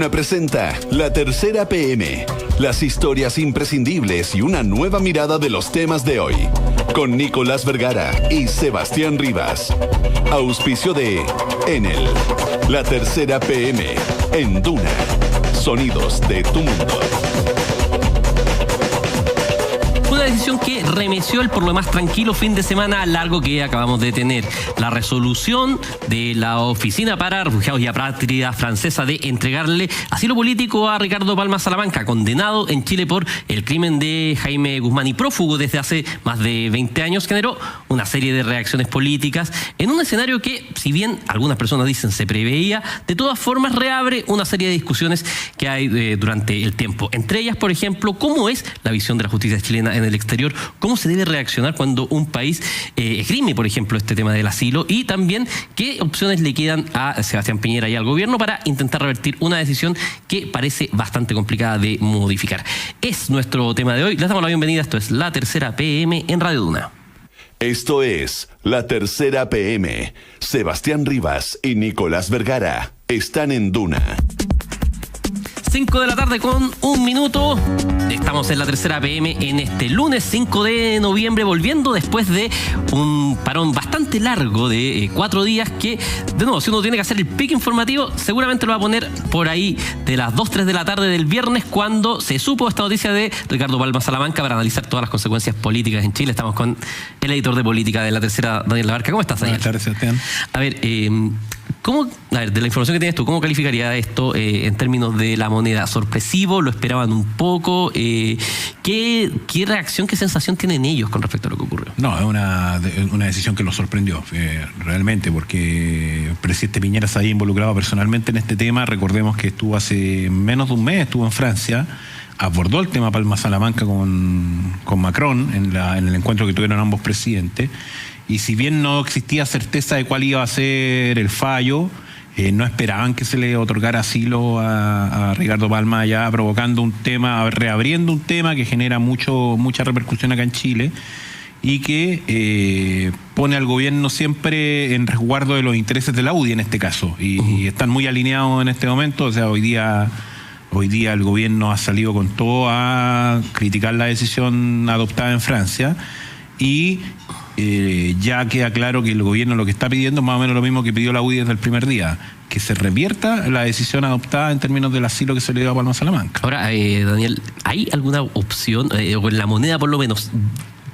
Duna presenta La Tercera PM, las historias imprescindibles y una nueva mirada de los temas de hoy, con Nicolás Vergara y Sebastián Rivas. Auspicio de Enel. La Tercera PM en Duna. Sonidos de tu mundo. Una decisión que remeció el por lo más tranquilo fin de semana largo que acabamos de tener. La resolución de la Oficina para Refugiados y Apátridas francesa de entregarle asilo político a Ricardo Palma Salamanca, condenado en Chile por el crimen de Jaime Guzmán y prófugo desde hace más de 20 años, generó una serie de reacciones políticas en un escenario que, si bien algunas personas dicen se preveía, de todas formas reabre una serie de discusiones que hay durante el tiempo. Entre ellas, por ejemplo, cómo es la visión de la justicia chilena en el exterior, cómo se debe reaccionar cuando un país esgrime, por ejemplo, este tema del asilo, y también qué opciones le quedan a Sebastián Piñera y al gobierno para intentar revertir una decisión que parece bastante complicada de modificar. Es nuestro tema de hoy. Les damos la bienvenida. Esto es La Tercera PM en Radio Duna. Esto es La Tercera PM. Sebastián Rivas y Nicolás Vergara están en Duna. 5 de la tarde con 1 minuto. Estamos en La Tercera PM en este lunes 5 de noviembre, volviendo después de un parón bastante largo de 4 días que, de nuevo, si uno tiene que hacer el pique informativo, seguramente lo va a poner por ahí de las 2, 3 de la tarde del viernes, cuando se supo esta noticia de Ricardo Palma Salamanca, para analizar todas las consecuencias políticas en Chile. Estamos con el editor de política de La Tercera, Daniel Labarca. ¿Cómo estás, Daniel? Buenas tardes, Sebastián. A ver, de la información que tienes tú, ¿cómo calificaría esto en términos de la moneda? ¿Sorpresivo? ¿Lo esperaban un poco? ¿Qué reacción, qué sensación tienen ellos con respecto a lo que ocurrió? No, es una decisión que los sorprendió, realmente, porque el presidente Piñera se había involucrado personalmente en este tema. Recordemos que estuvo hace menos de un mes, estuvo en Francia, abordó el tema Palma Salamanca con Macron en el encuentro que tuvieron ambos presidentes. Y si bien no existía certeza de cuál iba a ser el fallo, no esperaban que se le otorgara asilo a Ricardo Palma, ya provocando un tema, reabriendo un tema que genera mucha repercusión acá en Chile y que pone al gobierno siempre en resguardo de los intereses de la UDI en este caso. Y están muy alineados en este momento. O sea, hoy día el gobierno ha salido con todo a criticar la decisión adoptada en Francia y ya queda claro que el gobierno lo que está pidiendo es más o menos lo mismo que pidió la UDI desde el primer día, que se revierta la decisión adoptada en términos del asilo que se le dio a Palma Salamanca. Ahora, Daniel, ¿hay alguna opción, o en la moneda por lo menos,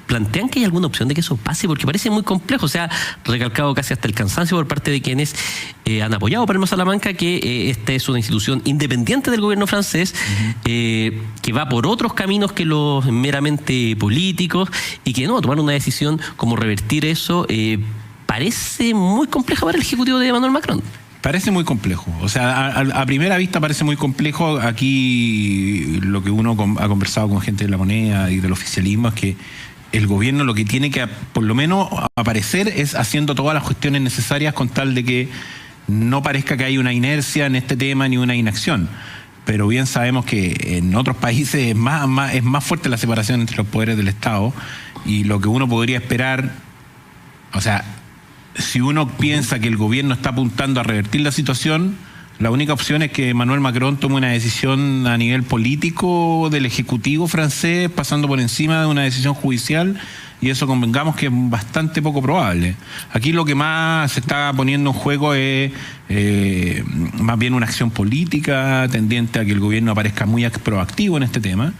plantean que hay alguna opción de que eso pase? Porque parece muy complejo. Se ha recalcado casi hasta el cansancio por parte de quienes han apoyado a Palma Salamanca que esta es una institución independiente del gobierno francés, que va por otros caminos que los meramente políticos, y que tomar una decisión como revertir eso parece muy compleja para el ejecutivo de Emmanuel Macron. Parece muy complejo. O sea, a primera vista parece muy complejo. Aquí lo que uno ha conversado con gente de la moneda y del oficialismo es que el gobierno lo que tiene que, por lo menos, aparecer es haciendo todas las cuestiones necesarias con tal de que no parezca que hay una inercia en este tema ni una inacción. Pero bien sabemos que en otros países es más fuerte la separación entre los poderes del Estado, y lo que uno podría esperar, o sea, si uno piensa que el gobierno está apuntando a revertir la situación, la única opción es que Emmanuel Macron tome una decisión a nivel político del Ejecutivo francés, pasando por encima de una decisión judicial, y eso convengamos que es bastante poco probable. Aquí lo que más se está poniendo en juego es más bien una acción política tendiente a que el gobierno aparezca muy proactivo en este tema,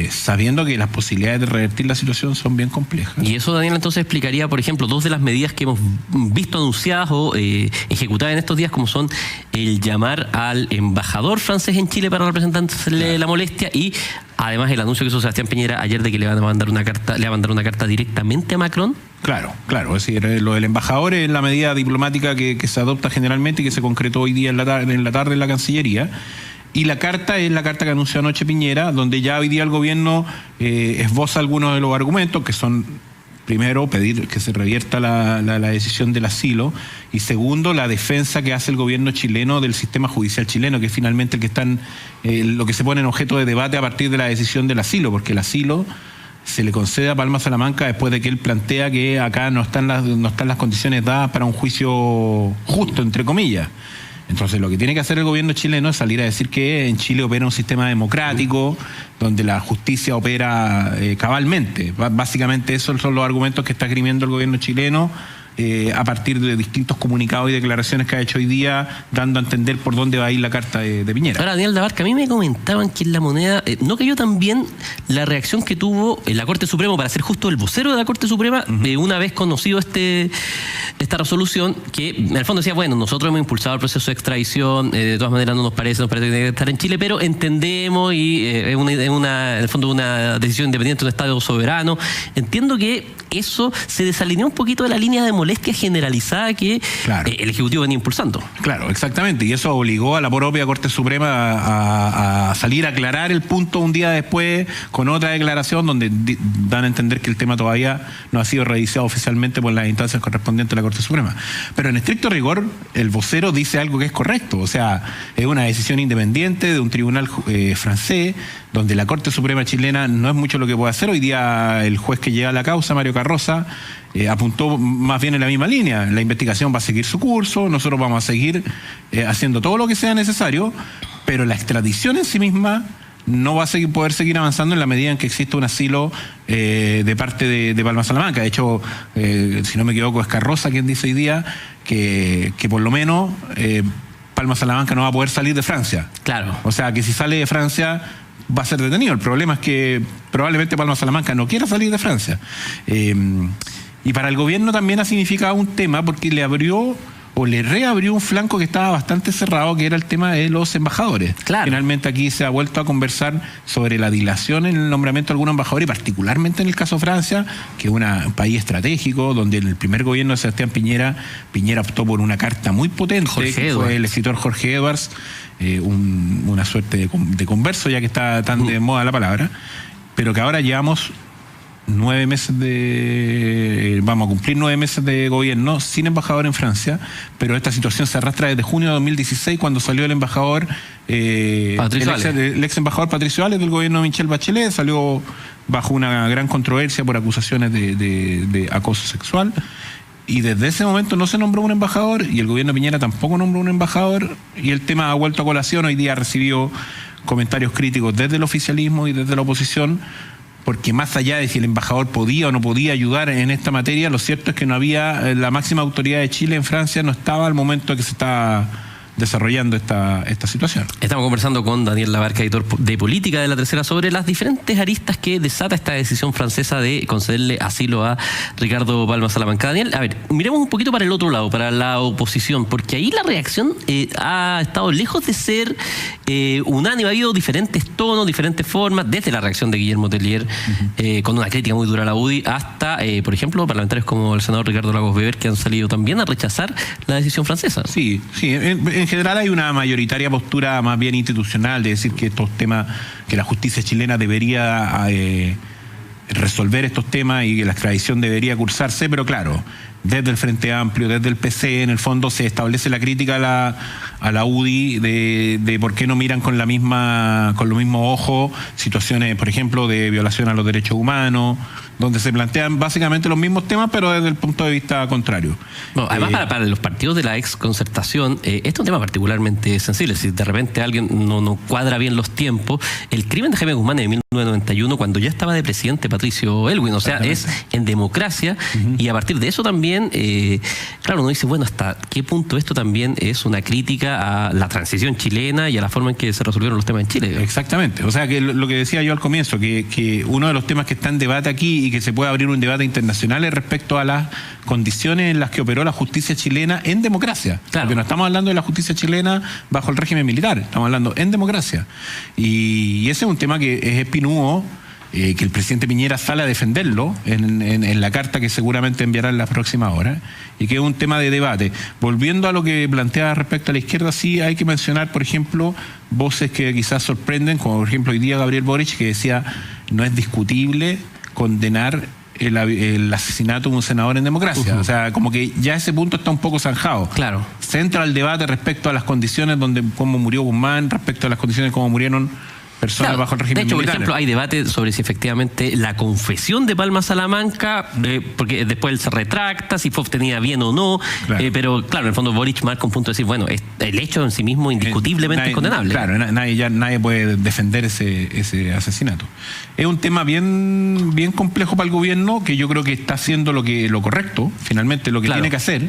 sabiendo que las posibilidades de revertir la situación son bien complejas. Y eso, Daniel, entonces explicaría, por ejemplo, dos de las medidas que hemos visto anunciadas o ejecutadas en estos días, como son el llamar al embajador francés en Chile para representarle la molestia, y además el anuncio que hizo Sebastián Piñera ayer de que le va a mandar una carta directamente a Macron. Claro, es decir, lo del embajador es la medida diplomática que se adopta generalmente y que se concretó hoy día en la tarde en la Cancillería. Y la carta es la carta que anunció anoche Piñera, donde ya hoy día el gobierno esboza algunos de los argumentos, que son, primero, pedir que se revierta la decisión del asilo, y segundo, la defensa que hace el gobierno chileno del sistema judicial chileno, que es finalmente el que están lo que se pone en objeto de debate a partir de la decisión del asilo, porque el asilo se le concede a Palma Salamanca después de que él plantea que acá no están las condiciones dadas para un juicio justo, entre comillas. Entonces lo que tiene que hacer el gobierno chileno es salir a decir que en Chile opera un sistema democrático donde la justicia opera cabalmente. Básicamente esos son los argumentos que está esgrimiendo el gobierno chileno a partir de distintos comunicados y declaraciones que ha hecho hoy día, dando a entender por dónde va a ir la carta de Piñera. Ahora, Daniel Dabarca, a mí me comentaban que en La Moneda no cayó tan bien la reacción que tuvo en la Corte Suprema, para ser justo el vocero de la Corte Suprema, una vez conocido esta resolución, que en el fondo decía, bueno, nosotros hemos impulsado el proceso de extradición, de todas maneras nos parece que tiene que estar en Chile, pero entendemos y es en el fondo una decisión independiente de un Estado soberano. Entiendo que eso se desalineó un poquito de la línea de molestia generalizada que el Ejecutivo venía impulsando. Claro, exactamente, y eso obligó a la propia Corte Suprema a salir a aclarar el punto un día después con otra declaración donde dan a entender que el tema todavía no ha sido revisado oficialmente por las instancias correspondientes de la Corte Suprema. Pero en estricto rigor, el vocero dice algo que es correcto, o sea, es una decisión independiente de un tribunal francés, donde la Corte Suprema chilena no es mucho lo que puede hacer. Hoy día el juez que lleva la causa, Mario Carroza, apuntó más bien en la misma línea. La investigación va a seguir su curso, nosotros vamos a seguir haciendo todo lo que sea necesario, pero la extradición en sí misma no va a poder seguir avanzando en la medida en que existe un asilo de parte de Palma Salamanca. De hecho, si no me equivoco, es Carroza quien dice hoy día que por lo menos Palma Salamanca no va a poder salir de Francia. Claro. O sea, que si sale de Francia va a ser detenido. El problema es que probablemente Palma Salamanca no quiera salir de Francia. Y para el gobierno también ha significado un tema, porque le reabrió un flanco que estaba bastante cerrado, que era el tema de los embajadores. Claro. Finalmente aquí se ha vuelto a conversar sobre la dilación en el nombramiento de algunos embajadores, y particularmente en el caso de Francia, que es un país estratégico, donde en el primer gobierno de Sebastián Piñera optó por una carta muy potente, fue el escritor Jorge Edwards, una suerte de converso, ya que está tan de moda la palabra, pero que ahora llevamos 9 meses vamos a cumplir 9 meses de gobierno sin embajador en Francia, pero esta situación se arrastra desde junio de 2016, cuando salió el embajador el ex embajador Patricio Ales del gobierno de Michelle Bachelet, salió bajo una gran controversia por acusaciones de acoso sexual, y desde ese momento no se nombró un embajador, y el gobierno de Piñera tampoco nombró un embajador, y el tema ha vuelto a colación. Hoy día ha recibido comentarios críticos desde el oficialismo y desde la oposición, porque más allá de si el embajador podía o no podía ayudar en esta materia, lo cierto es que no había, la máxima autoridad de Chile en Francia no estaba al momento que se está desarrollando esta situación. Estamos conversando con Daniel Dabarca, editor de Política de La Tercera, sobre las diferentes aristas que desata esta decisión francesa de concederle asilo a Ricardo Palma Salamanca. Daniel, a ver, miremos un poquito para el otro lado, para la oposición, porque ahí la reacción ha estado lejos de ser unánime. Ha habido diferentes tonos, diferentes formas, desde la reacción de Guillermo Tellier, con una crítica muy dura a la UDI, hasta, por ejemplo, parlamentarios como el senador Ricardo Lagos Weber, que han salido también a rechazar la decisión francesa. Sí. En general hay una mayoritaria postura más bien institucional de decir que estos temas, que la justicia chilena debería resolver estos temas y que la extradición debería cursarse, pero claro, desde el Frente Amplio, desde el PC, en el fondo se establece la crítica a la UDI de por qué no miran con los mismos ojos situaciones, por ejemplo, de violación a los derechos humanos, donde se plantean básicamente los mismos temas, pero desde el punto de vista contrario. Bueno, además, para los partidos de la ex concertación, este es un tema particularmente sensible. Si de repente alguien no cuadra bien los tiempos, el crimen de Jaime Guzmán en 1991, cuando ya estaba de presidente Patricio Aylwin, o sea, es en democracia, y a partir de eso también, claro, uno dice, bueno, ¿hasta qué punto esto también es una crítica a la transición chilena y a la forma en que se resolvieron los temas en Chile? Exactamente. O sea, que lo que decía yo al comienzo, que uno de los temas que está en debate aquí y que se puede abrir un debate internacional es respecto a las condiciones en las que operó la justicia chilena en democracia. Claro. Porque no estamos hablando de la justicia chilena bajo el régimen militar, estamos hablando en democracia. Y ese es un tema que es espinudo, que el presidente Piñera sale a defenderlo en la carta que seguramente enviará en las próximas horas, y que es un tema de debate. Volviendo a lo que plantea respecto a la izquierda, sí hay que mencionar, por ejemplo, voces que quizás sorprenden, como por ejemplo hoy día Gabriel Boric, que decía, no es discutible condenar el asesinato de un senador en democracia. O sea, como que ya ese punto está un poco zanjado. Claro. Se entra al debate respecto a las condiciones cómo murió Guzmán, respecto a las condiciones como murieron personas bajo el régimen militar. Por ejemplo, hay debate sobre si efectivamente la confesión de Palma Salamanca, porque después él se retracta, si fue obtenida bien o no, pero claro, en el fondo Boric marca un punto de decir, bueno, el hecho en sí mismo indiscutiblemente es condenable. Claro, nadie puede defender ese asesinato. Es un tema bien complejo para el gobierno, que yo creo que está haciendo lo correcto, finalmente lo que tiene que hacer,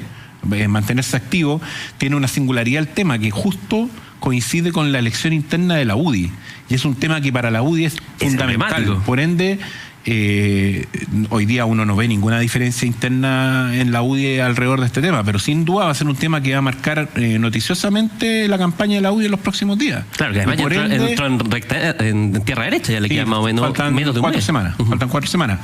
mantenerse activo. Tiene una singularidad el tema, que justo coincide con la elección interna de la UDI, y es un tema que para la UDI es fundamental. Por ende, hoy día uno no ve ninguna diferencia interna en la UDI alrededor de este tema, pero sin duda va a ser un tema que va a marcar noticiosamente la campaña de la UDI en los próximos días. Claro, que además entró en tierra derecha, ya le queda más o menos menos de un mes. Faltan 4 semanas.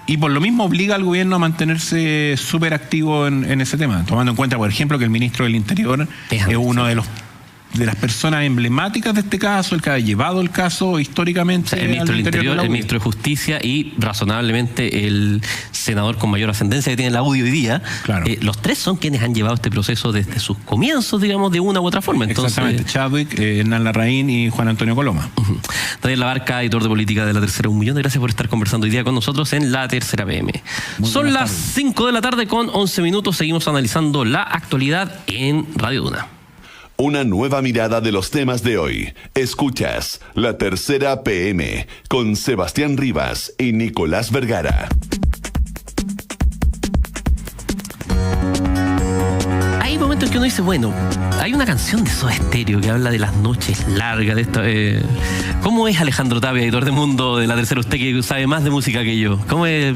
Y por lo mismo obliga al gobierno a mantenerse súper activo en ese tema, tomando en cuenta, por ejemplo, que el ministro del Interior es uno de las personas emblemáticas de este caso, el que ha llevado el caso históricamente. El ministro del Interior, el ministro de Justicia y razonablemente el senador con mayor ascendencia que tiene la UDI hoy día. Claro. Los tres son quienes han llevado este proceso desde sus comienzos, digamos, de una u otra forma. Entonces, exactamente, Chadwick, Hernán Larraín y Juan Antonio Coloma. Daniel Labarca, editor de política de La Tercera, un millón de gracias por estar conversando hoy día con nosotros en La Tercera PM. Son las 5 de la tarde con 11 minutos, seguimos analizando la actualidad en Radio Duna. Una nueva mirada de los temas de hoy. Escuchas La Tercera PM con Sebastián Rivas y Nicolás Vergara. Hay momentos que uno dice, bueno, hay una canción de Soda Stereo que habla de las noches largas de esto. ¿Cómo es Alejandro Tapia, editor de Mundo de La Tercera, usted que sabe más de música que yo? ¿Cómo es?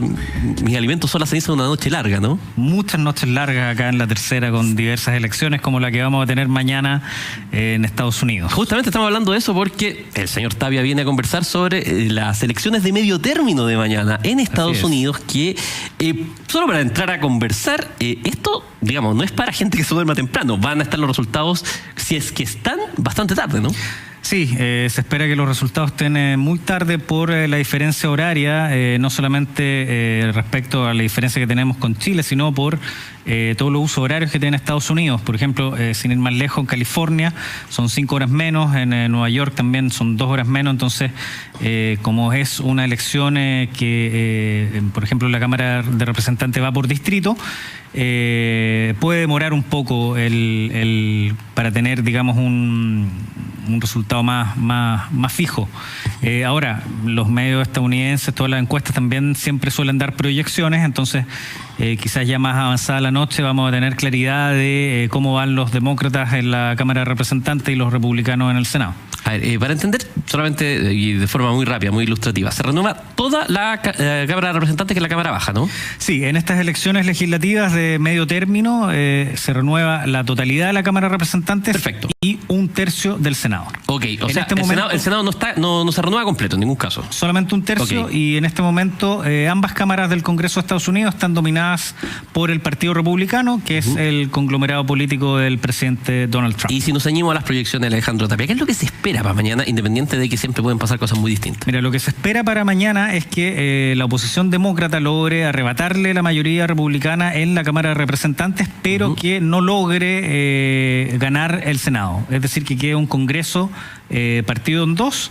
Mis alimentos son las cenizas de una noche larga, ¿no? Muchas noches largas acá en La Tercera, con diversas elecciones como la que vamos a tener mañana en Estados Unidos. Justamente estamos hablando de eso porque el señor Tapia viene a conversar sobre las elecciones de medio término de mañana en Estados Unidos, que solo para entrar a conversar, esto, digamos, no es para gente que se duerma temprano, van a estar los resultados, si es que están, bastante tarde, ¿no? Sí, se espera que los resultados estén muy tarde por la diferencia horaria, no solamente respecto a la diferencia que tenemos con Chile, sino por todos los usos horarios que tiene Estados Unidos. Por ejemplo, sin ir más lejos, en California son 5 horas menos, en Nueva York también son 2 horas menos. Entonces, como es una elección que, por ejemplo, la Cámara de Representantes va por distrito, puede demorar un poco para tener, digamos, un resultado más fijo. Ahora, los medios estadounidenses, todas las encuestas también siempre suelen dar proyecciones, entonces quizás ya más avanzada la noche vamos a tener claridad de cómo van los demócratas en la Cámara de Representantes y los republicanos en el Senado. A ver, para entender, solamente y de forma muy rápida, muy ilustrativa, se renueva toda la Cámara de Representantes, que es la Cámara Baja, ¿no? Sí, en estas elecciones legislativas de medio término se renueva la totalidad de la Cámara de Representantes. Perfecto. Y 1/3 del Senado. Ok, o sea, el Senado no se renueva completo en ningún caso. Solamente 1/3, okay. Y en este momento ambas cámaras del Congreso de Estados Unidos están dominadas por el Partido Republicano, que es el conglomerado político del presidente Donald Trump. Y si nos ceñimos a las proyecciones de Alejandro Tapia, ¿qué es lo que se espera para mañana, independiente de que siempre pueden pasar cosas muy distintas? Mira, lo que se espera para mañana es que la oposición demócrata logre arrebatarle la mayoría republicana en la Cámara de Representantes, pero que no logre ganar el Senado. Es decir, que quede un Congreso partido en dos,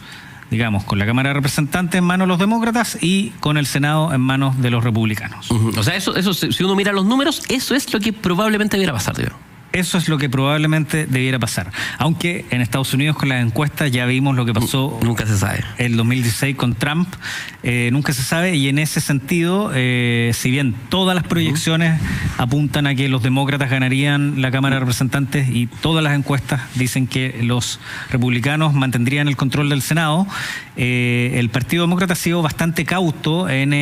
digamos, con la Cámara de Representantes en manos de los demócratas y con el Senado en manos de los republicanos. O sea, eso si uno mira los números, eso es lo que probablemente debiera pasar, digamos. Eso es lo que probablemente debiera pasar. Aunque en Estados Unidos con las encuestas ya vimos lo que pasó. Nunca se sabe. El 2016 con Trump, nunca se sabe, y en ese sentido, si bien todas las proyecciones apuntan a que los demócratas ganarían la Cámara de Representantes y todas las encuestas dicen que los republicanos mantendrían el control del Senado, el Partido Demócrata ha sido bastante cauto en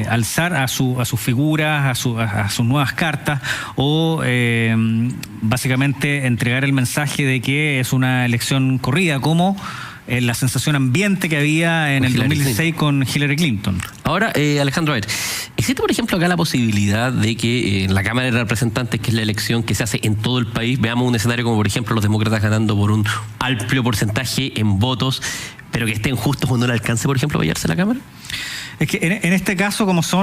alzar a sus figuras, a sus nuevas cartas, o básicamente entregar el mensaje de que es una elección corrida, como la sensación ambiente que había en el 2016 con Hillary Clinton. Ahora, Alejandro, a ver, ¿existe, por ejemplo, acá la posibilidad de que en la Cámara de Representantes, que es la elección que se hace en todo el país, veamos un escenario como, por ejemplo, los demócratas ganando por un amplio porcentaje en votos, pero que estén justos o no le alcance, por ejemplo, a hallarse la Cámara? Es que en este caso, como se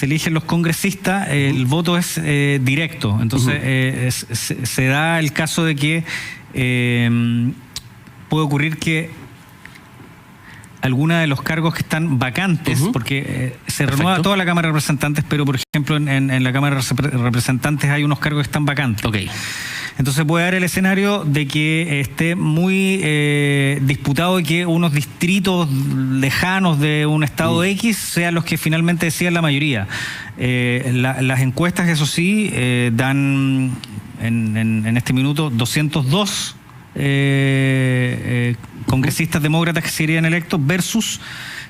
eligen los congresistas, el voto es directo. Entonces, se da el caso de que puede ocurrir que algunos de los cargos que están vacantes, porque se renueva toda la Cámara de Representantes, pero por ejemplo en la Cámara de Representantes hay unos cargos que están vacantes. Okay. Entonces puede dar el escenario de que esté muy disputado y que unos distritos lejanos de un estado X sean los que finalmente decidan la mayoría. Las encuestas, eso sí, dan en este minuto 202 congresistas demócratas que serían electos versus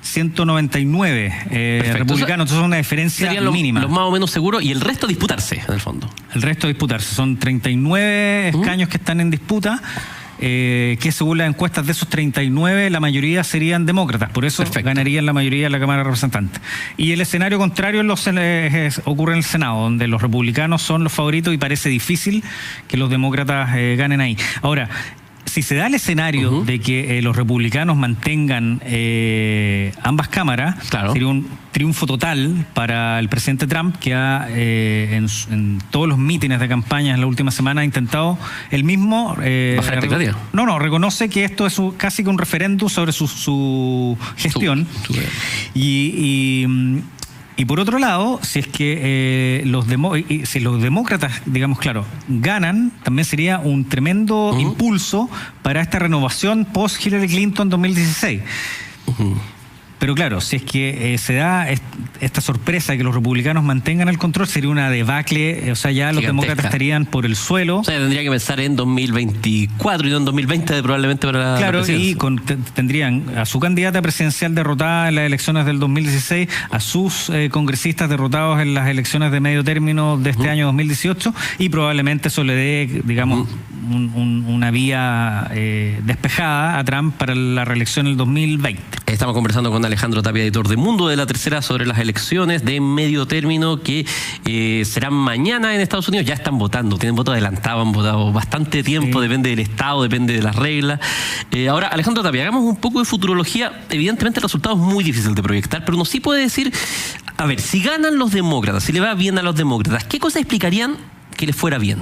199 republicanos. Entonces es una diferencia mínima. Los más o menos seguros y el resto disputarse, en el fondo. El resto disputarse. Son 39 escaños que están en disputa. Que según las encuestas de esos 39, la mayoría serían demócratas, por eso ganarían la mayoría de la Cámara de Representantes. Y el escenario contrario ocurre en el Senado, donde los republicanos son los favoritos y parece difícil que los demócratas ganen ahí. Ahora, si se da el escenario de que los republicanos mantengan ambas cámaras, sería un triunfo total para el presidente Trump, que en todos los mítines de campaña en la última semana ha intentado él mismo reconoce que esto es casi que un referéndum sobre su gestión. Y por otro lado, si es que si los demócratas, digamos, ganan, también sería un tremendo impulso para esta renovación post-Hillary Clinton 2016. Pero claro, si es que se da esta sorpresa de que los republicanos mantengan el control, sería una debacle, o sea, ya los demócratas estarían por el suelo. O sea, tendría que pensar en 2024 y no en 2020 probablemente para la presidencia. Y tendrían a su candidata presidencial derrotada en las elecciones del 2016, a sus congresistas derrotados en las elecciones de medio término de este año 2018, y probablemente eso le dé, digamos, una vía despejada a Trump para la reelección en el 2020. Estamos conversando con Alejandro Tapia, editor de Mundo de La Tercera, sobre las elecciones de medio término que serán mañana en Estados Unidos. Ya están votando, tienen voto adelantado, han votado bastante tiempo, depende del estado, depende de las reglas. Ahora, Alejandro Tapia, hagamos un poco de futurología. Evidentemente el resultado es muy difícil de proyectar, pero uno sí puede decir, a ver, si ganan los demócratas, si le va bien a los demócratas, ¿qué cosas explicarían que les fuera bien?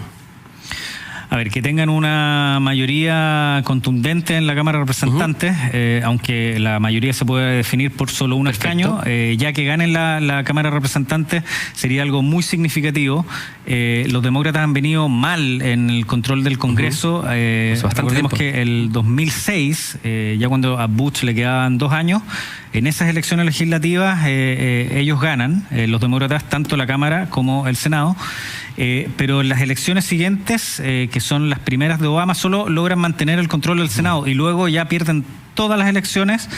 A ver, que tengan una mayoría contundente en la Cámara de Representantes, aunque la mayoría se puede definir por solo un escaño, ya que ganen la Cámara de Representantes sería algo muy significativo. Los demócratas han venido mal en el control del Congreso. Recordemos que el 2006, ya cuando a Bush le quedaban 2 años, en esas elecciones legislativas ellos ganan, los demócratas, tanto la Cámara como el Senado. Pero en las elecciones siguientes, que son las primeras de Obama, solo logran mantener el control del Senado y luego ya pierden todas las elecciones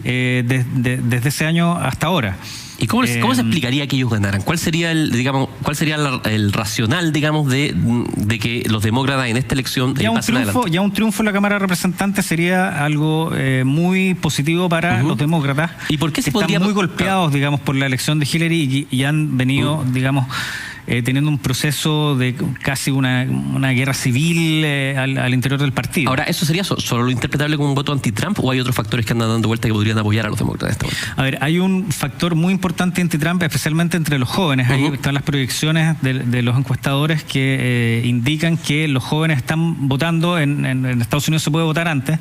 desde ese año hasta ahora. ¿Y cómo se explicaría que ellos ganaran? ¿Cuál sería el racional, digamos, de que los demócratas en esta elección pasen adelante? Ya un triunfo en la Cámara de Representantes sería algo muy positivo para los demócratas. ¿Y por qué se están muy golpeados, digamos, por la elección de Hillary y han venido, digamos, teniendo un proceso de casi una guerra civil al interior del partido. Ahora, ¿eso sería solo lo interpretable como un voto anti-Trump o hay otros factores que andan dando vuelta que podrían apoyar a los demócratas esta vuelta? A ver, hay un factor muy importante anti-Trump, especialmente entre los jóvenes. Ahí están las proyecciones de los encuestadores que indican que los jóvenes están votando, en Estados Unidos se puede votar antes,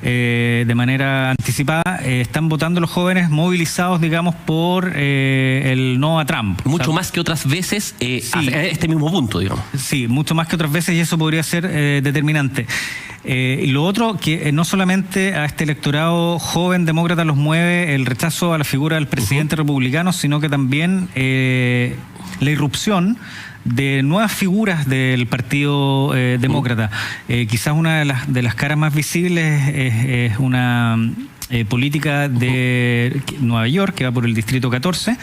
de manera anticipada, están votando los jóvenes movilizados, digamos, por el no a Trump. Mucho más que otras veces. Este mismo punto, digamos. Sí, mucho más que otras veces, y eso podría ser determinante. Y lo otro, que no solamente a este electorado joven demócrata los mueve el rechazo a la figura del presidente republicano, sino que también la irrupción de nuevas figuras del partido demócrata. Quizás una de las caras más visibles es una política de Nueva York, que va por el distrito 14,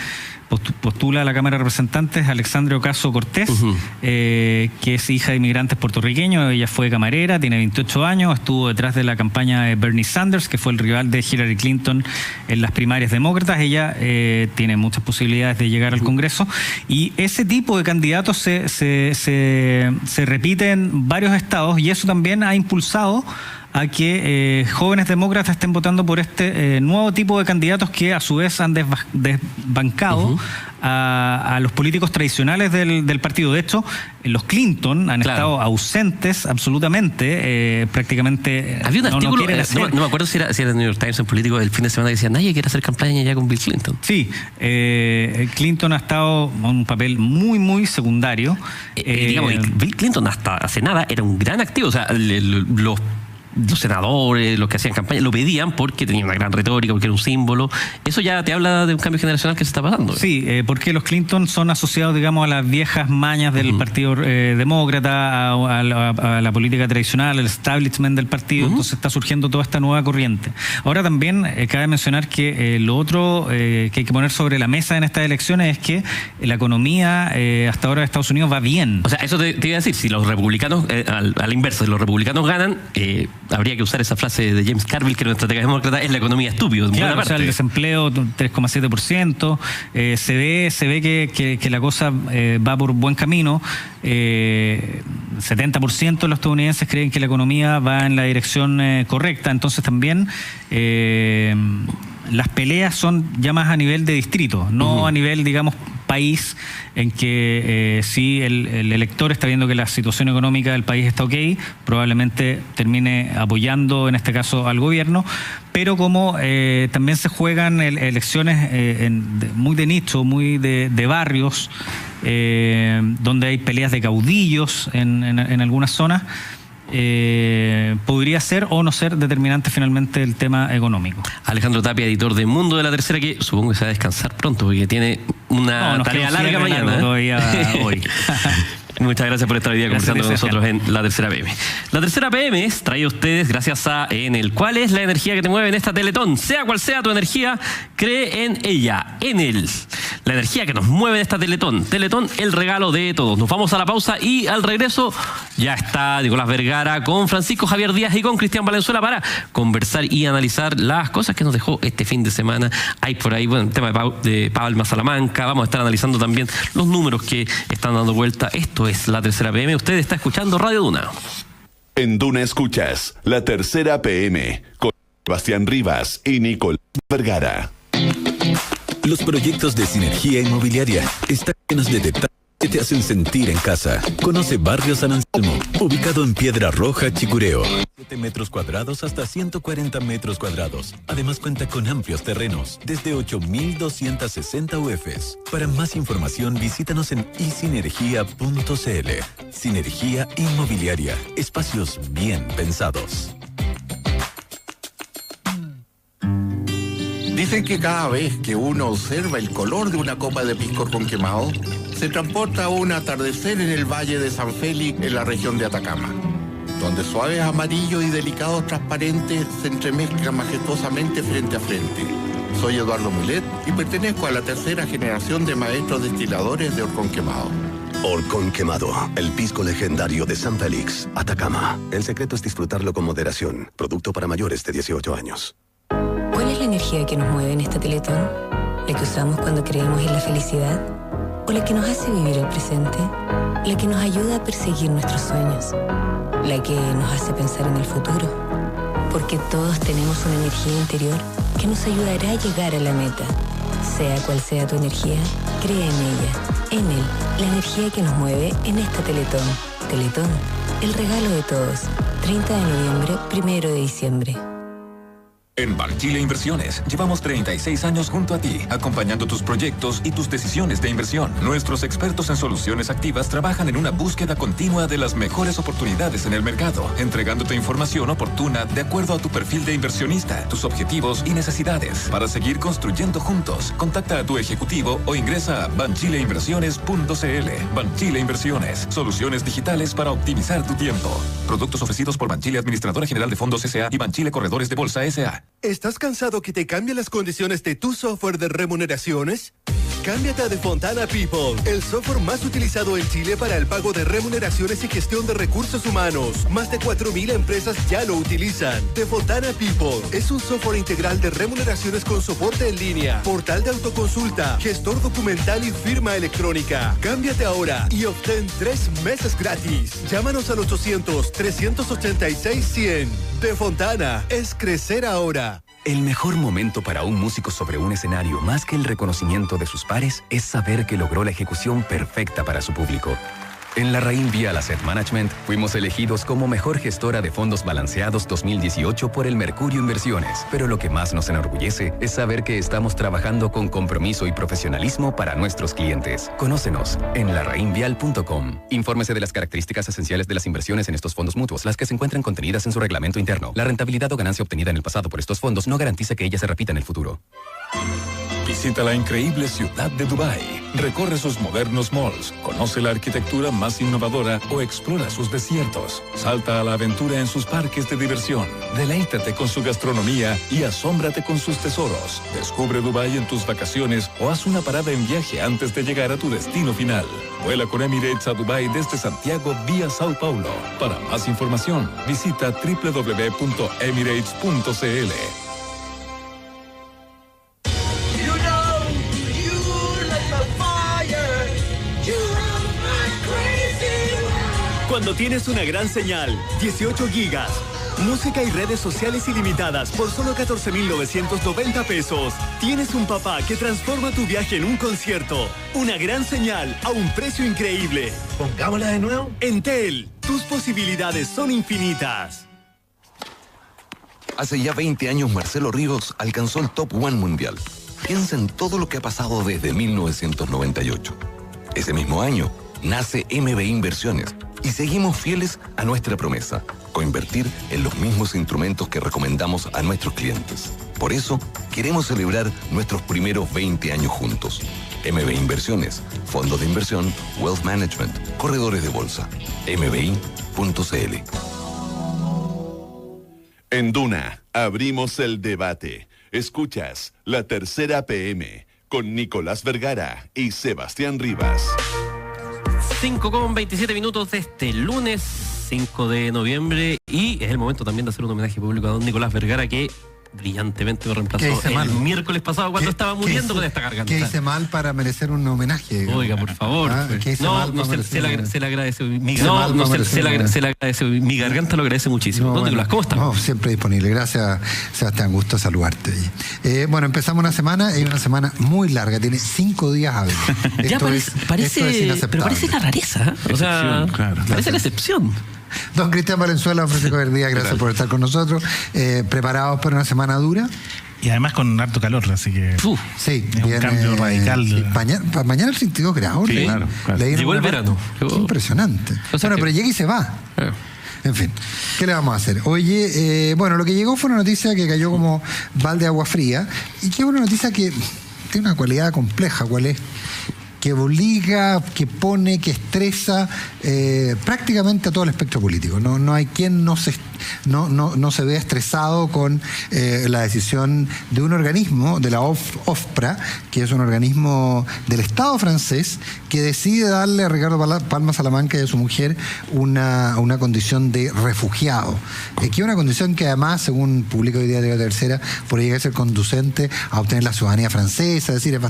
postula a la Cámara de Representantes Alexandria Ocasio-Cortez, que es hija de inmigrantes puertorriqueños. Ella fue camarera, tiene 28 años, estuvo detrás de la campaña de Bernie Sanders, que fue el rival de Hillary Clinton en las primarias demócratas. Ella tiene muchas posibilidades de llegar al Congreso, y ese tipo de candidatos se repite en varios estados, y eso también ha impulsado a que jóvenes demócratas estén votando por este nuevo tipo de candidatos que a su vez han desbancado a los políticos tradicionales del partido. De hecho, los Clinton han estado ausentes absolutamente, prácticamente. Había un artículo, no me acuerdo si era el New York Times, un político del fin de semana, que decía: nadie quiere hacer campaña ya con Bill Clinton. Sí, Clinton ha estado en un papel muy, muy secundario. Digamos, Bill Clinton hasta hace nada era un gran activo. O sea, los senadores, los que hacían campaña, lo pedían porque tenía una gran retórica, porque era un símbolo. Eso ya te habla de un cambio generacional que se está pasando. Sí, porque los Clinton son asociados, digamos, a las viejas mañas del partido demócrata, a la política tradicional, al establishment del partido. Entonces está surgiendo toda esta nueva corriente. Ahora también cabe mencionar que lo otro que hay que poner sobre la mesa en estas elecciones es que la economía hasta ahora de Estados Unidos va bien. O sea, eso te iba a decir, si los republicanos, a la inversa, si los republicanos ganan, habría que usar esa frase de James Carville, que era una estrategia demócrata, es la economía estúpido. Claro, o sea, el desempleo 3,7%, se ve que la cosa va por buen camino. 70% de los estadounidenses creen que la economía va en la dirección correcta. Entonces también las peleas son ya más a nivel de distrito, no a nivel, digamos, país, en que si el elector está viendo que la situación económica del país está ok, probablemente termine apoyando en este caso al gobierno, pero como también se juegan elecciones muy de nicho, muy de barrios, donde hay peleas de caudillos en algunas zonas, podría ser o no ser determinante finalmente el tema económico. Alejandro Tapia, editor de Mundo de la Tercera, que supongo que se va a descansar pronto porque tiene una tarea larga mañana. Todavía hoy. Muchas gracias por estar hoy día conversando con nosotros en La Tercera PM. La Tercera PM es traída a ustedes gracias a Enel. ¿Cuál es la energía que te mueve en esta Teletón? Sea cual sea tu energía, cree en ella. Enel, la energía que nos mueve en esta Teletón. Teletón, el regalo de todos. Nos vamos a la pausa y al regreso ya está Nicolás Vergara con Francisco Javier Díaz y con Cristian Valenzuela para conversar y analizar las cosas que nos dejó este fin de semana. Hay por ahí, bueno, el tema de Palma Salamanca. Vamos a estar analizando también los números que están dando vuelta. Esto es La Tercera PM. Usted está escuchando Radio Duna. En Duna escuchas La Tercera PM con Sebastián Rivas y Nicolás Vergara. Los proyectos de Sinergia Inmobiliaria están llenos de detalles que te hacen sentir en casa. Conoce Barrio San Anselmo, ubicado en Piedra Roja, Chicureo. 7 metros cuadrados hasta 140 metros cuadrados. Además cuenta con amplios terrenos, desde 8.260 UFs. Para más información visítanos en isinergia.cl. Sinergia Inmobiliaria, espacios bien pensados. Dicen que cada vez que uno observa el color de una copa de pisco con quemado, se transporta a un atardecer en el Valle de San Félix, en la región de Atacama, donde suaves amarillos y delicados transparentes se entremezclan majestuosamente frente a frente. Soy Eduardo Mulet y pertenezco a la tercera generación de maestros destiladores de Horcón Quemado. Horcón Quemado, el pisco legendario de San Félix, Atacama. El secreto es disfrutarlo con moderación. Producto para mayores de 18 años. ¿Cuál es la energía que nos mueve en esta Teletón? ¿La que usamos cuando creemos en la felicidad? ¿O la que nos hace vivir el presente? ¿La que nos ayuda a perseguir nuestros sueños? ¿La que nos hace pensar en el futuro? Porque todos tenemos una energía interior que nos ayudará a llegar a la meta. Sea cual sea tu energía, cree en ella. Enel, la energía que nos mueve en esta Teletón. Teletón, el regalo de todos. 30 de noviembre, 1 de diciembre. En Banchile Inversiones llevamos 36 años junto a ti, acompañando tus proyectos y tus decisiones de inversión. Nuestros expertos en soluciones activas trabajan en una búsqueda continua de las mejores oportunidades en el mercado, entregándote información oportuna de acuerdo a tu perfil de inversionista, tus objetivos y necesidades. Para seguir construyendo juntos, contacta a tu ejecutivo o ingresa a banchileinversiones.cl. Banchile Inversiones, soluciones digitales para optimizar tu tiempo. Productos ofrecidos por Banchile Administradora General de Fondos S.A. y Banchile Corredores de Bolsa S.A. ¿Estás cansado que te cambien las condiciones de tu software de remuneraciones? Cámbiate a Defontana People, el software más utilizado en Chile para el pago de remuneraciones y gestión de recursos humanos. Más de 4.000 empresas ya lo utilizan. Defontana People es un software integral de remuneraciones con soporte en línea, portal de autoconsulta, gestor documental y firma electrónica. Cámbiate ahora y obtén 3 meses gratis. Llámanos al 800-386-100. Defontana es crecer ahora. El mejor momento para un músico sobre un escenario, más que el reconocimiento de sus pares, es saber que logró la ejecución perfecta para su público. En Larraín Vial Asset Management fuimos elegidos como mejor gestora de fondos balanceados 2018 por el Mercurio Inversiones. Pero lo que más nos enorgullece es saber que estamos trabajando con compromiso y profesionalismo para nuestros clientes. Conócenos en larrainvial.com. Infórmese de las características esenciales de las inversiones en estos fondos mutuos, las que se encuentran contenidas en su reglamento interno. La rentabilidad o ganancia obtenida en el pasado por estos fondos no garantiza que ella se repita en el futuro. Visita la increíble ciudad de Dubái. Recorre sus modernos malls, conoce la arquitectura más innovadora o explora sus desiertos. Salta a la aventura en sus parques de diversión. Deleítate con su gastronomía y asómbrate con sus tesoros. Descubre Dubái en tus vacaciones o haz una parada en viaje antes de llegar a tu destino final. Vuela con Emirates a Dubái desde Santiago vía Sao Paulo. Para más información, visita www.emirates.cl. Cuando tienes una gran señal, 18 gigas, música y redes sociales ilimitadas por solo 14.990 pesos, tienes un papá que transforma tu viaje en un concierto. Una gran señal a un precio increíble. Pongámosla de nuevo. Entel, tus posibilidades son infinitas. Hace ya 20 años Marcelo Ríos alcanzó el Top 1 mundial. Piensa en todo lo que ha pasado desde 1998. Ese mismo año nace MBI Inversiones y seguimos fieles a nuestra promesa, coinvertir en los mismos instrumentos que recomendamos a nuestros clientes. Por eso, queremos celebrar nuestros primeros 20 años juntos. MBI Inversiones, fondos de inversión, wealth management, corredores de bolsa. mbi.cl. En Duna, abrimos el debate. Escuchas La Tercera PM con Nicolás Vergara y Sebastián Rivas. 5:27 minutos de este lunes 5 de noviembre y es el momento también de hacer un homenaje público a don Nicolás Vergara, que brillantemente me reemplazó el miércoles pasado cuando estaba muriendo con esta garganta. ¿Qué hice mal para merecer un homenaje? Oiga, por favor. Se le agradece. Mi garganta lo agradece muchísimo. Don Nicolás, ¿cómo estás? No, siempre disponible. Gracias, Sebastián. Gusto saludarte. Bueno, empezamos una semana, es una semana muy larga, tiene 5 días hábiles. Ya parece la rareza. O sea, claro, parece la excepción. Don Cristian Valenzuela, Francisco Verdía, gracias por estar con nosotros. ¿Preparados para una semana dura? Y además con harto calor, así que sí, es un cambio radical. Sí, mañana 32 grados. Sí, claro. Llegó el verano. Impresionante. Pero llega y se va. En fin, ¿qué le vamos a hacer? Oye, bueno, lo que llegó fue una noticia que cayó como balde de agua fría y que es una noticia que tiene una cualidad compleja. ¿Cuál es? Que obliga, que pone, que estresa prácticamente a todo el espectro político. No hay quien no se vea estresado con la decisión de un organismo, de la OFPRA, que es un organismo del Estado francés, que decide darle a Ricardo Palma Salamanca y a su mujer una condición de refugiado. Que es una condición que además, según publica hoy día de la Tercera, podría ser conducente a obtener la ciudadanía francesa, es decir, es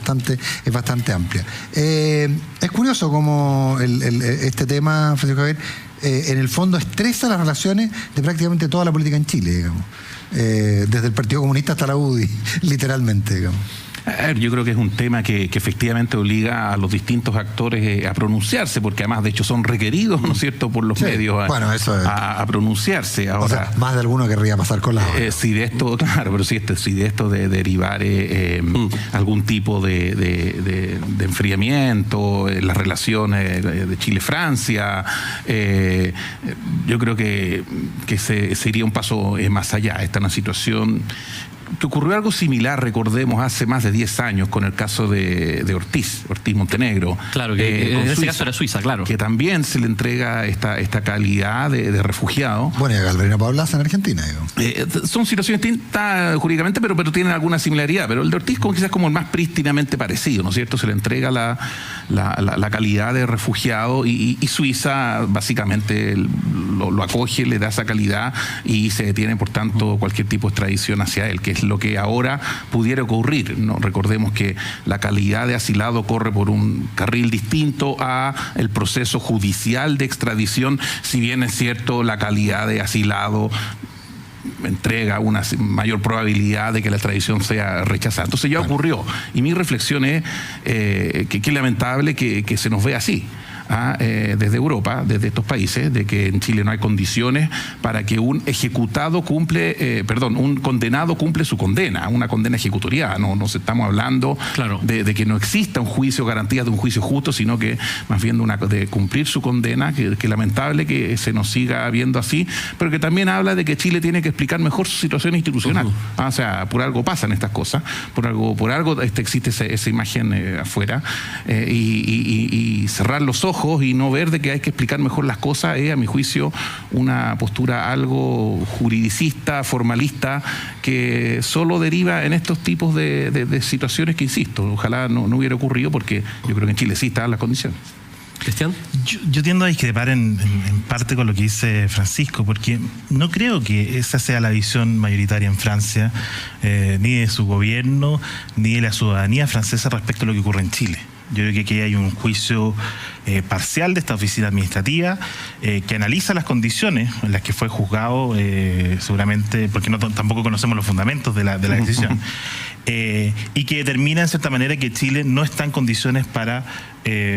bastante amplia. Es curioso cómo este tema, Francisco Javier, en el fondo estresa las relaciones de prácticamente toda la política en Chile, digamos. Desde el Partido Comunista hasta la UDI, literalmente, digamos. Yo creo que es un tema que efectivamente obliga a los distintos actores a pronunciarse, porque además de hecho son requeridos, ¿no es cierto?, por los medios a pronunciarse. Ahora, o sea, más de alguno querría pasar con la si de esto, claro, pero si de esto de derivar algún tipo de enfriamiento en las relaciones de Chile-Francia, yo creo que se iría un paso más allá. Esta es una situación que ocurrió algo similar, recordemos, hace más de 10 años con el caso de Ortiz Montenegro. Claro, que en ese caso era Suiza, claro. Que también se le entrega esta calidad de refugiado. Bueno, y a Galvarino Paulaza en Argentina. Son situaciones distintas jurídicamente, pero tienen alguna similaridad. Pero el de Ortiz quizás como el más prístinamente parecido, ¿no es cierto? Se le entrega la calidad de refugiado y Suiza básicamente lo acoge, le da esa calidad y se detiene, por tanto, cualquier tipo de extradición hacia él, que es lo que ahora pudiera ocurrir, ¿no? Recordemos que la calidad de asilado corre por un carril distinto a el proceso judicial de extradición, si bien es cierto la calidad de asilado entrega una mayor probabilidad de que la extradición sea rechazada. Entonces ya ocurrió, y mi reflexión es que es lamentable que se nos vea así. Desde Europa, desde estos países, de que en Chile no hay condiciones para que un condenado cumple su condena, una condena ejecutoriada. No estamos hablando de que no exista un juicio, garantías de un juicio justo, sino que más bien de cumplir su condena, que lamentable que se nos siga viendo así, pero que también habla de que Chile tiene que explicar mejor su situación institucional. O sea, por algo pasan estas cosas, por algo existe esa imagen afuera, y cerrar los ojos y no ver de que hay que explicar mejor las cosas es, a mi juicio, una postura algo juridicista, formalista, que solo deriva en estos tipos de situaciones que, insisto, ojalá no hubiera ocurrido, porque yo creo que en Chile sí están las condiciones. Cristian. Yo tiendo a discrepar en parte con lo que dice Francisco, porque no creo que esa sea la visión mayoritaria en Francia, ni de su gobierno, ni de la ciudadanía francesa respecto a lo que ocurre en Chile. Yo creo que aquí hay un juicio parcial de esta oficina administrativa que analiza las condiciones en las que fue juzgado, seguramente, porque tampoco conocemos los fundamentos de la decisión, y que determina en cierta manera que Chile no está en condiciones para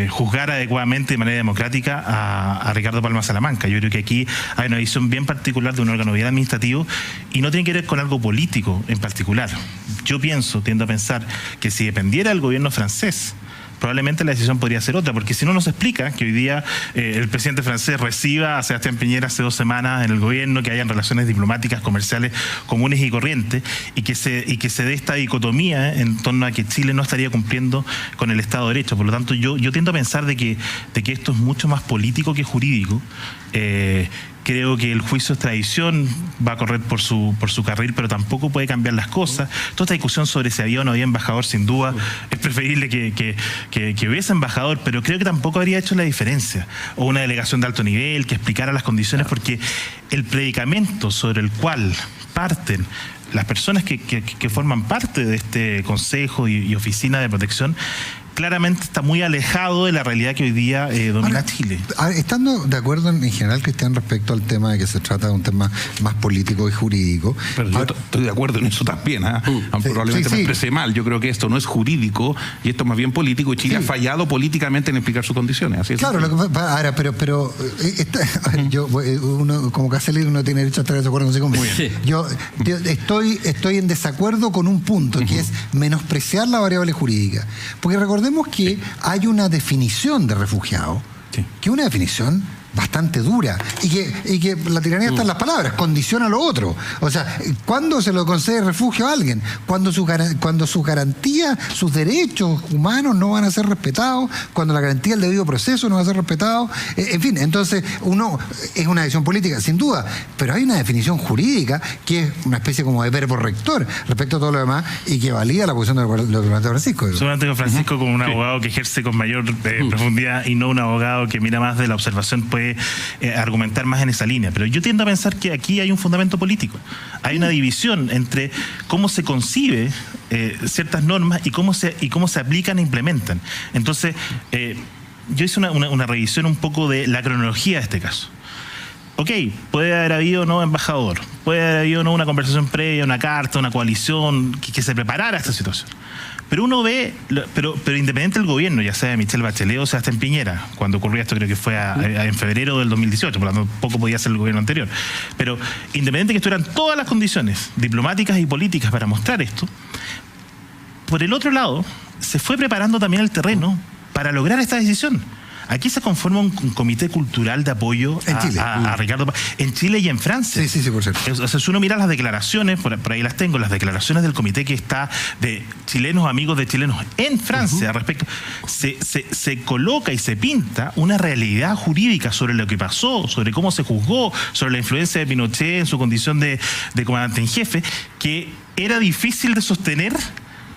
juzgar adecuadamente de manera democrática a Ricardo Palma Salamanca. Yo creo que aquí hay una visión bien particular de un órgano bien administrativo y no tiene que ver con algo político en particular. Yo tiendo a pensar que si dependiera del gobierno francés, probablemente la decisión podría ser otra, porque si no nos explica que hoy día el presidente francés reciba a Sebastián Piñera hace 2 semanas en el gobierno, que hayan relaciones diplomáticas, comerciales comunes y corrientes, y que se dé esta dicotomía en torno a que Chile no estaría cumpliendo con el Estado de Derecho. Por lo tanto, yo tiendo a pensar de que esto es mucho más político que jurídico. Creo que el juicio de extradición va a correr por su carril, pero tampoco puede cambiar las cosas. Toda esta discusión sobre si había o no había embajador, sin duda, es preferible que hubiese embajador, pero creo que tampoco habría hecho la diferencia. O una delegación de alto nivel que explicara las condiciones, porque el predicamento sobre el cual parten las personas que forman parte de este Consejo y Oficina de Protección claramente está muy alejado de la realidad que hoy día domina Chile. Estando de acuerdo en general, Cristian, respecto al tema de que se trata de un tema más político y jurídico. Pero yo estoy de acuerdo en eso también, probablemente me expresé mal. Yo creo que esto no es jurídico y esto es más bien político, y Chile ha fallado políticamente en explicar sus condiciones. Así es. Claro, ahora, pero uno como Caselli, uno tiene derecho a estar de acuerdo consigo mismo. Yo estoy en desacuerdo con un punto, que es menospreciar la variable jurídica. Porque recordemos que hay una definición de refugiado, que es una definición bastante dura, y que la tiranía está en las palabras, condiciona lo otro. O sea, ¿cuándo se lo concede refugio a alguien? Cuando sus garantías, sus derechos humanos no van a ser respetados, cuando la garantía del debido proceso no va a ser respetado. En fin, entonces es una decisión política, sin duda, pero hay una definición jurídica que es una especie como de verbo rector respecto a todo lo demás, y que valida la posición de lo que plantea Francisco. Solamente con Francisco como un abogado que ejerce con mayor profundidad, y no un abogado que mira más de la observación, puede argumentar más en esa línea. Pero yo tiendo a pensar que aquí hay un fundamento político. Hay una división entre cómo se concibe ciertas normas y cómo se aplican e implementan. Entonces, yo hice una revisión un poco de la cronología de este caso. Ok, puede haber habido no embajador, puede haber habido no una conversación previa, una carta, una coalición que se preparara a esta situación. Pero uno ve, pero independiente del gobierno, ya sea de Michelle Bachelet o Sebastián Piñera, cuando ocurrió esto creo que fue en febrero del 2018, por lo tanto poco podía ser el gobierno anterior. Pero independiente de que estuvieran todas las condiciones diplomáticas y políticas para mostrar esto, por el otro lado, se fue preparando también el terreno para lograr esta decisión. Aquí se conforma un comité cultural de apoyo a Ricardo Paz, en Chile y en Francia. Sí, por cierto. O sea, si uno mira las declaraciones, por ahí las tengo, las declaraciones del comité que está de chilenos amigos de chilenos en Francia, respecto, se coloca y se pinta una realidad jurídica sobre lo que pasó, sobre cómo se juzgó, sobre la influencia de Pinochet en su condición de comandante en jefe, que era difícil de sostener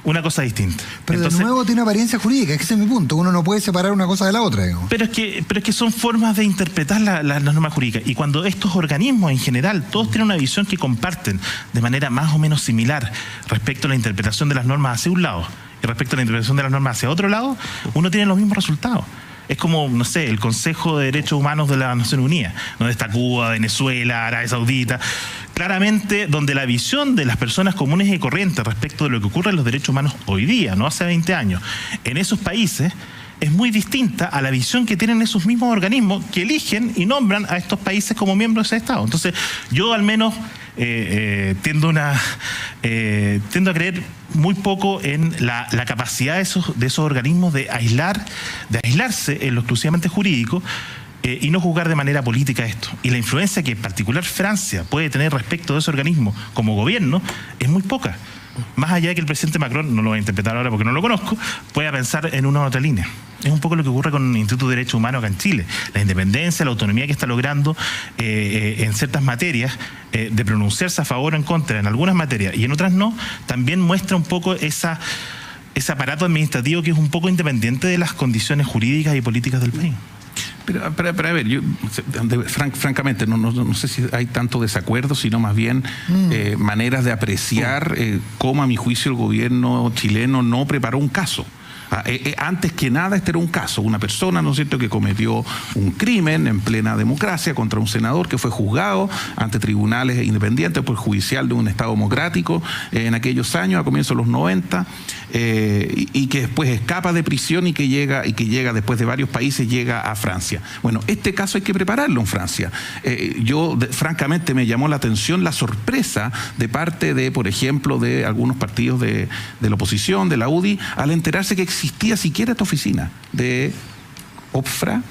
una cosa distinta. Pero entonces, de nuevo tiene apariencia jurídica, es que ese es mi punto. Uno no puede separar una cosa de la otra, digamos. Pero es que son formas de interpretar las normas jurídicas. Y cuando estos organismos en general, todos tienen una visión que comparten de manera más o menos similar respecto a la interpretación de las normas hacia un lado y respecto a la interpretación de las normas hacia otro lado, uno tiene los mismos resultados. Es como, no sé, el Consejo de Derechos Humanos de las Naciones Unidas, donde está Cuba, Venezuela, Arabia Saudita. Claramente, donde la visión de las personas comunes y corrientes respecto de lo que ocurre en los derechos humanos hoy día, no hace 20 años, en esos países, es muy distinta a la visión que tienen esos mismos organismos que eligen y nombran a estos países como miembros de ese Estado. Entonces, yo al menos tiendo a creer muy poco en la capacidad de esos organismos de aislarse en lo exclusivamente jurídico y no juzgar de manera política esto. Y la influencia que en particular Francia puede tener respecto de ese organismo como gobierno es muy poca. Más allá de que el presidente Macron, no lo voy a interpretar ahora porque no lo conozco, pueda pensar en una u otra línea. Es un poco lo que ocurre con el Instituto de Derechos Humanos acá en Chile. La independencia, la autonomía que está logrando en ciertas materias, de pronunciarse a favor o en contra en algunas materias y en otras no, también muestra un poco ese aparato administrativo que es un poco independiente de las condiciones jurídicas y políticas del país. Pero a ver, yo francamente no sé si hay tanto desacuerdo, sino más bien maneras de apreciar cómo a mi juicio el gobierno chileno no preparó un caso. Antes que nada, este era un caso, una persona, ¿no es cierto?, que cometió un crimen en plena democracia contra un senador que fue juzgado ante tribunales independientes por judicial de un Estado democrático en aquellos años, a comienzos de los 90, y que después escapa de prisión y que llega después de varios países, llega a Francia. Bueno, este caso hay que prepararlo en Francia. Francamente me llamó la atención la sorpresa de parte de, por ejemplo, de algunos partidos de la oposición, de la UDI, al enterarse que existía siquiera esta oficina de OPFRA.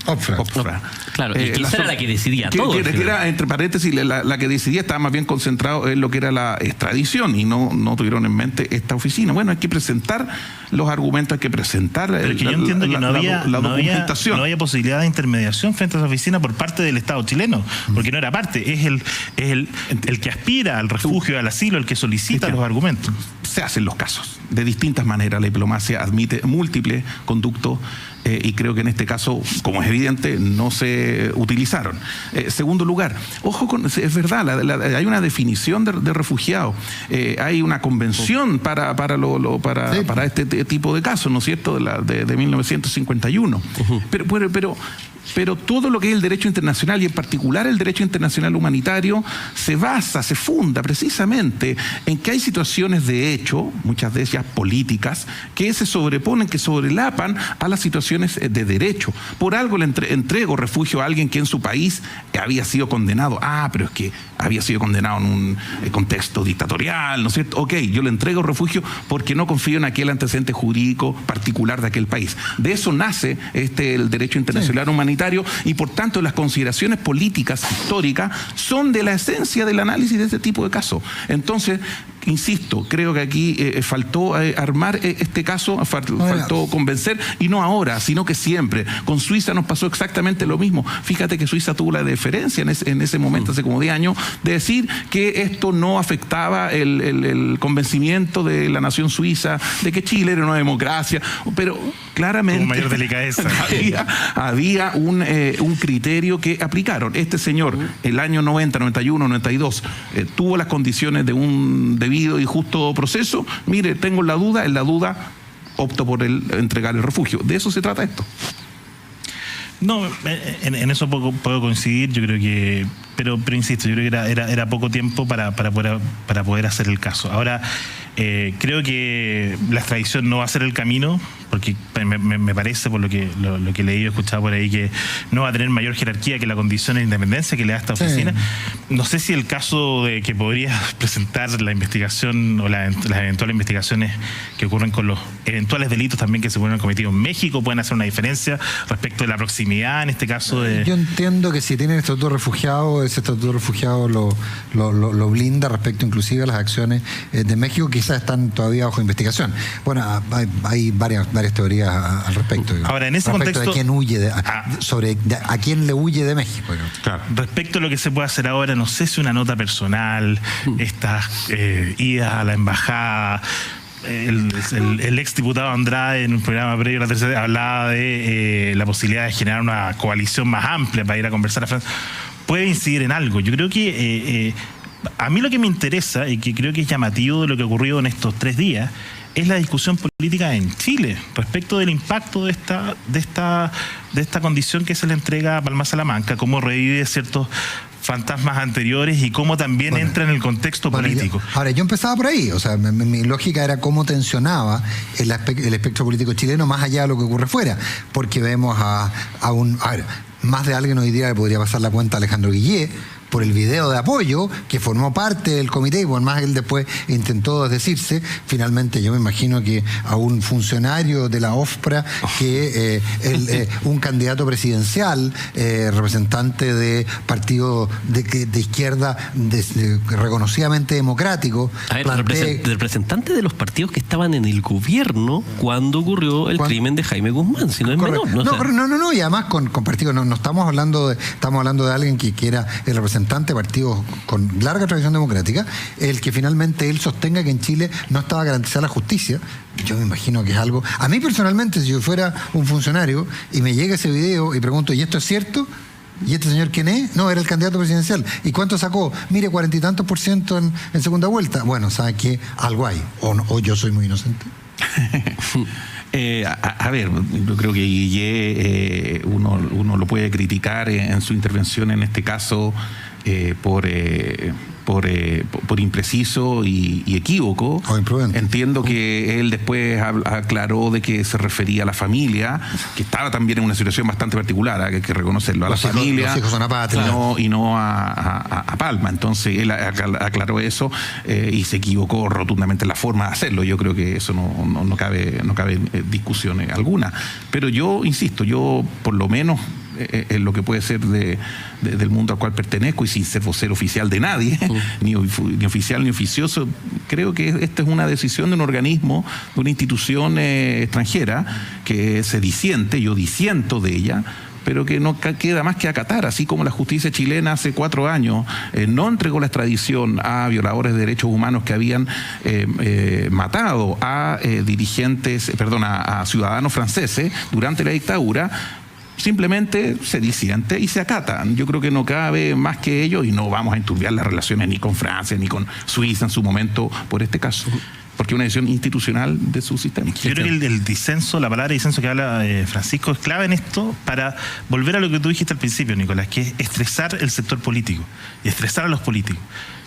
Claro, y esa era la que decidía todo. Que era, entre paréntesis, la que decidía estaba más bien concentrado en lo que era la extradición y no tuvieron en mente esta oficina. Bueno, hay que presentar los argumentos, hay que presentar Pero es que yo entiendo que no documentación. No había posibilidad de intermediación frente a esa oficina por parte del Estado chileno, porque no era parte, es el que aspira al refugio, al asilo, el que solicita los argumentos. Se hacen los casos de distintas maneras. La diplomacia admite múltiples conductos y creo que en este caso, como es evidente, no se utilizaron. Segundo lugar, ojo con, es verdad, hay una definición de refugiado, hay una convención para este tipo de casos, ¿no es cierto?, de 1951. Pero todo lo que es el derecho internacional y en particular el derecho internacional humanitario se funda precisamente en que hay situaciones de hecho, muchas de ellas políticas, que se sobreponen, que sobrelapan a las situaciones de derecho. Por algo le entrego refugio a alguien que en su país había sido condenado. Pero es que había sido condenado en un contexto dictatorial, ¿no es cierto? Ok, yo le entrego refugio porque no confío en aquel antecedente jurídico particular de aquel país. De eso nace el derecho internacional humanitario y por tanto las consideraciones políticas históricas son de la esencia del análisis de este tipo de casos. Entonces, insisto, creo que aquí faltó armar este caso, faltó convencer, y no ahora, sino que siempre. Con Suiza nos pasó exactamente lo mismo. Fíjate que Suiza tuvo la deferencia en ese momento, hace como 10 años, de decir que esto no afectaba el convencimiento de la nación suiza de que Chile era una democracia, pero claramente con mayor delicadeza había un criterio que aplicaron. Este señor, el año 90, 91, 92, tuvo las condiciones de un debido y justo proceso. Mire, tengo en la duda opto por entregar el refugio. De eso se trata esto. No, en eso puedo coincidir. Yo creo que, pero insisto, yo creo que era poco tiempo para poder hacer el caso. Ahora, creo que la extradición no va a ser el camino porque me parece, por lo que leí y he escuchado por ahí, que no va a tener mayor jerarquía que la condición de independencia que le da esta oficina. Sí. No sé si el caso de que podría presentar la investigación o las eventuales investigaciones que ocurren con los eventuales delitos también que se pueden haber cometido en México pueden hacer una diferencia respecto de la proximidad en este caso de... Yo entiendo que si tienen estatuto de refugiado, ese estatuto de refugiado lo blinda respecto inclusive a las acciones de México, quizás están todavía bajo investigación. Bueno, hay varias teorías al respecto. Ahora, en ese respecto contexto, de quién huye a quién le huye de México. Claro. Respecto a lo que se puede hacer ahora, no sé si una nota personal, estas idas a la embajada. El ex diputado Andrade en un programa previo a la tercera hablaba de la posibilidad de generar una coalición más amplia para ir a conversar a Francia. Puede incidir en algo. Yo creo que a mí lo que me interesa y que creo que es llamativo de lo que ha ocurrido en estos 3 días es la discusión política en Chile respecto del impacto de esta condición que se le entrega a Palma Salamanca, cómo revive ciertos fantasmas anteriores y cómo también entra en el contexto político. Ahora, yo empezaba por ahí, o sea, mi lógica era cómo tensionaba el espectro político chileno más allá de lo que ocurre fuera, porque vemos a ver, más de alguien hoy día le podría pasar la cuenta a Alejandro Guillé por el video de apoyo que formó parte del comité, y por más él después intentó desdecirse, finalmente yo me imagino que a un funcionario de la OFPRA, que un candidato presidencial, representante de partido de izquierda reconocidamente democrático. A ver, representante de los partidos que estaban en el gobierno cuando ocurrió el crimen de Jaime Guzmán, si no es menor. No, y además con partidos, no estamos hablando de alguien que era el representante de partidos con larga tradición democrática, el que finalmente él sostenga que en Chile no estaba garantizada la justicia. Yo me imagino que es algo... A mí personalmente, si yo fuera un funcionario y me llega ese video y pregunto, ¿y esto es cierto? ¿Y este señor quién es? No, era el candidato presidencial. ¿Y cuánto sacó? Mire, 40 y tantos % en segunda vuelta. Bueno, ¿sabe qué? Algo hay. O yo soy muy inocente. A ver, yo creo que Guillé uno lo puede criticar en su intervención en este caso por impreciso y equívoco. Entiendo que él después aclaró de que se refería a la familia, que estaba también en una situación bastante particular, que hay que reconocerlo, a la familia. Los hijos son a patria. Y no a Palma. Entonces él aclaró eso y se equivocó rotundamente en la forma de hacerlo. Yo creo que eso no cabe discusión alguna. Pero yo insisto, yo por lo menos en lo que puede ser del mundo al cual pertenezco y sin ser vocero oficial de nadie, ni oficial ni oficioso, creo que esta es una decisión de un organismo, de una institución extranjera que se disiente, yo disiento de ella, pero que no queda más que acatar, así como la justicia chilena hace 4 años no entregó la extradición a violadores de derechos humanos que habían matado a a ciudadanos franceses durante la dictadura. Simplemente se disiente y se acata. Yo creo que no cabe más que ello y no vamos a enturbiar las relaciones ni con Francia ni con Suiza en su momento por este caso, porque es una decisión institucional de su sistema. Yo creo que el disenso, la palabra disenso que habla Francisco es clave en esto para volver a lo que tú dijiste al principio, Nicolás, que es estresar el sector político y estresar a los políticos.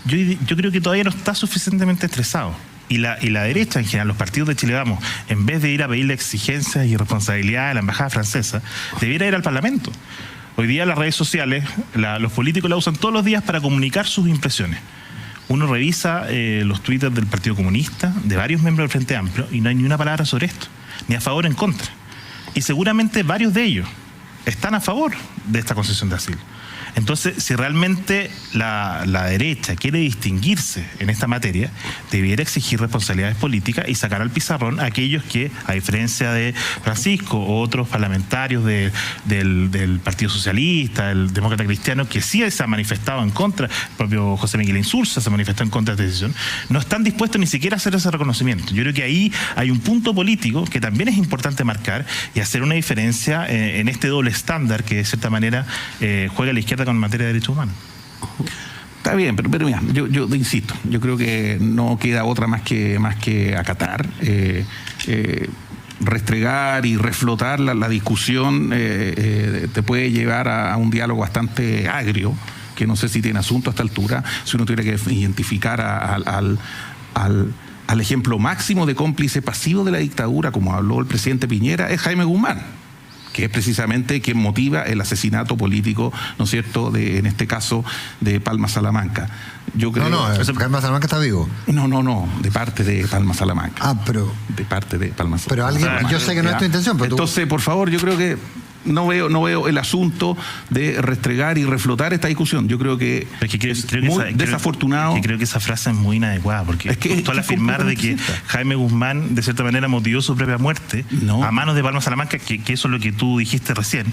Yo creo que todavía no está suficientemente estresado. Y la derecha en general, los partidos de Chile Vamos, en vez de ir a pedirle exigencias y responsabilidades a la embajada francesa, debiera ir al Parlamento. Hoy día las redes sociales, los políticos la usan todos los días para comunicar sus impresiones. Uno revisa los twitters del Partido Comunista, de varios miembros del Frente Amplio, y no hay ni una palabra sobre esto, ni a favor ni en contra. Y seguramente varios de ellos están a favor de esta concesión de asilo. Entonces, si realmente la derecha quiere distinguirse en esta materia, debiera exigir responsabilidades políticas y sacar al pizarrón a aquellos que, a diferencia de Francisco o otros parlamentarios del Partido Socialista, el Demócrata Cristiano, que sí se ha manifestado en contra, el propio José Miguel Insulza se manifestó en contra de esta decisión, no están dispuestos ni siquiera a hacer ese reconocimiento. Yo creo que ahí hay un punto político que también es importante marcar y hacer una diferencia en este doble estándar que de cierta manera juega la izquierda con materia de derechos humanos. Está bien, pero mira, yo insisto, yo creo que no queda otra más que acatar, restregar y reflotar la discusión te puede llevar a un diálogo bastante agrio, que no sé si tiene asunto a esta altura, si uno tuviera que identificar al ejemplo máximo de cómplice pasivo de la dictadura, como habló el presidente Piñera, es Jaime Guzmán, que es precisamente quien motiva el asesinato político, ¿no es cierto?, en este caso de Palma Salamanca. Yo creo, Palma Salamanca está vivo. No, de parte de Palma Salamanca. Pero... De parte de Palma Salamanca. Pero alguien, yo sé que no es tu intención, pero entonces, por favor, yo creo que no veo el asunto de restregar y reflotar esta discusión. Yo creo que es muy desafortunado. Creo que esa frase es muy inadecuada, porque justo al afirmar de que Jaime Guzmán de cierta manera motivó su propia muerte a manos de Palma Salamanca, que eso es lo que tú dijiste recién,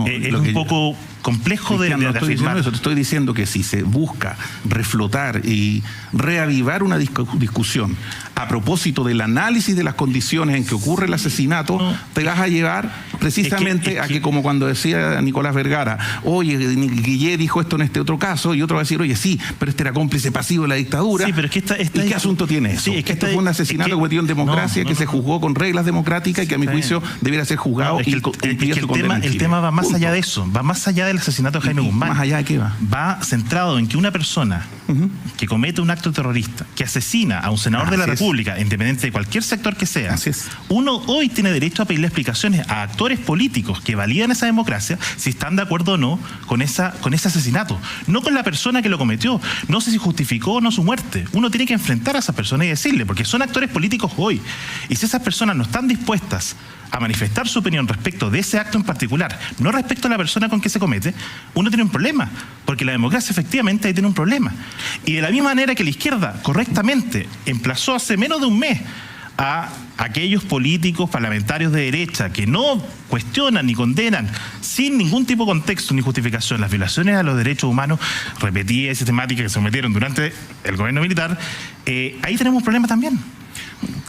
es un poco complejo de afirmar. Te estoy diciendo que si se busca reflotar y reavivar una discusión a propósito del análisis de las condiciones en que ocurre el asesinato, te vas a llevar precisamente a que, como cuando decía Nicolás Vergara, oye, Guillé dijo esto en este otro caso, y otro va a decir, oye, sí, pero este era cómplice pasivo de la dictadura. Sí, pero es que ¿Y qué asunto tiene eso? Sí, esto fue un asesinato cometido en democracia, que se juzgó con reglas democráticas y que a mi juicio debiera ser juzgado y cumplir su condena. El tema va más allá de eso, va más allá del asesinato de Jaime Guzmán. ¿Más allá de qué va? Va centrado en que una persona que comete un acto terrorista, que asesina a un senador de la República, independiente de cualquier sector que sea, uno hoy tiene derecho a pedirle explicaciones a actores políticos que validan esa democracia si están de acuerdo o no con ese asesinato, no con la persona que lo cometió. No sé si justificó o no su muerte. Uno tiene que enfrentar a esas personas y decirle, porque son actores políticos hoy, y si esas personas no están dispuestas a manifestar su opinión respecto de ese acto en particular, no respecto a la persona con que se comete, uno tiene un problema, porque la democracia efectivamente ahí tiene un problema. Y de la misma manera que la izquierda correctamente emplazó hace menos de un mes a aquellos políticos parlamentarios de derecha que no cuestionan ni condenan sin ningún tipo de contexto ni justificación las violaciones a los derechos humanos repetidas y sistemáticas que se cometieron durante el gobierno militar, ahí tenemos un problema también.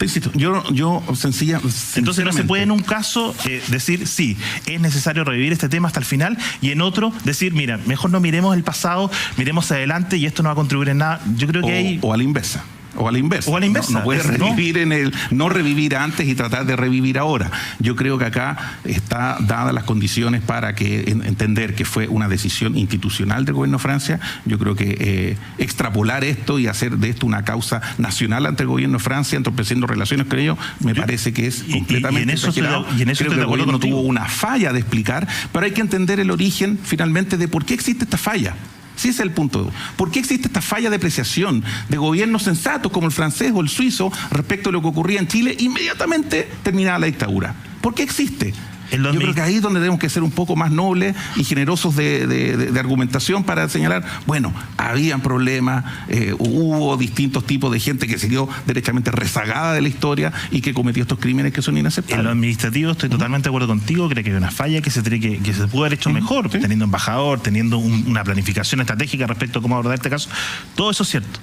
Insisto, yo entonces no se puede en un caso decir sí, es necesario revivir este tema hasta el final, y en otro decir, mira, mejor no miremos el pasado, miremos adelante y esto no va a contribuir en nada. Yo creo que o a la inversa. O a la inversa. No puedes revivir no revivir antes y tratar de revivir ahora. Yo creo que acá está dadas las condiciones para que entender que fue una decisión institucional del gobierno de Francia. Yo creo que extrapolar esto y hacer de esto una causa nacional ante el gobierno de Francia, entorpeciendo relaciones con ellos, me parece que es completamente exagerado. Creo que el gobierno tuvo una falla de explicar, pero hay que entender el origen finalmente de por qué existe esta falla. Sí, ese es el punto. ¿Por qué existe esta falla de apreciación de gobiernos sensatos como el francés o el suizo respecto a lo que ocurría en Chile inmediatamente terminada la dictadura? ¿Por qué existe? Yo creo que ahí es donde tenemos que ser un poco más nobles y generosos de argumentación para señalar, bueno, habían problemas, hubo distintos tipos de gente que se quedó derechamente rezagada de la historia y que cometió estos crímenes que son inaceptables. En lo administrativo estoy totalmente de acuerdo contigo, creo que hay una falla que se pudo haber hecho mejor, teniendo embajador, teniendo una planificación estratégica respecto a cómo abordar este caso. Todo eso es cierto.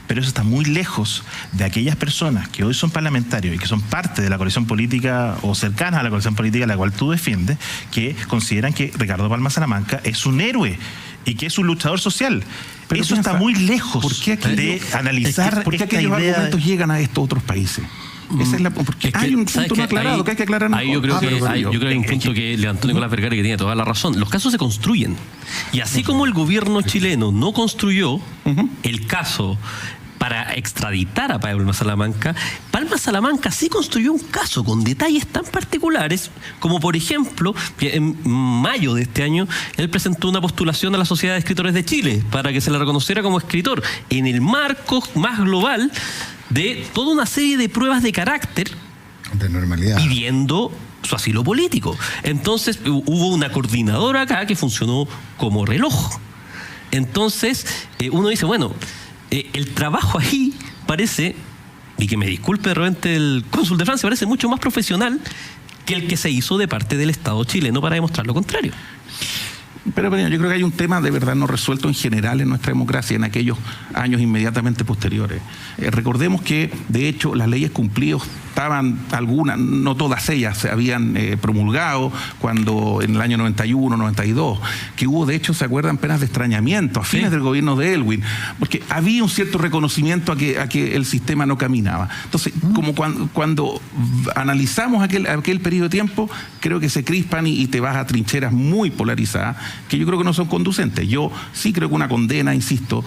Pero eso está muy lejos de aquellas personas que hoy son parlamentarios y que son parte de la coalición política o cercanas a la coalición política a la cual tú defiendes, que consideran que Ricardo Palma Salamanca es un héroe y que es un luchador social. Pero eso está muy lejos de analizar ¿por qué aquellos argumentos llegan a estos otros países? Porque hay un punto no aclarado que hay que aclarar. Ahí yo creo que hay un punto que levantó Nicolás Vergara y que tiene toda la razón. Los casos se construyen. Y así como el gobierno chileno no construyó el caso para extraditar a Palma Salamanca sí construyó un caso con detalles tan particulares como, por ejemplo, que en mayo de este año él presentó una postulación a la Sociedad de Escritores de Chile para que se le reconociera como escritor en el marco más global de toda una serie de pruebas de carácter de normalidad pidiendo su asilo político. Entonces hubo una coordinadora acá que funcionó como reloj. Entonces uno dice, bueno, el trabajo ahí parece, y que me disculpe de repente el cónsul de Francia, parece mucho más profesional que el que se hizo de parte del Estado chileno para demostrar lo contrario. Pero yo creo que hay un tema de verdad no resuelto en general en nuestra democracia en aquellos años inmediatamente posteriores. Recordemos que, de hecho, las leyes cumplidas estaban algunas, no todas ellas se habían promulgado cuando en el año 91, 92, que hubo, de hecho, ¿se acuerdan? Penas de extrañamiento a fines del gobierno de Elwin, porque había un cierto reconocimiento a que el sistema no caminaba. Entonces, como cuando analizamos aquel periodo de tiempo, creo que se crispan y te vas a trincheras muy polarizadas que yo creo que no son conducentes. Yo sí creo que una condena, insisto,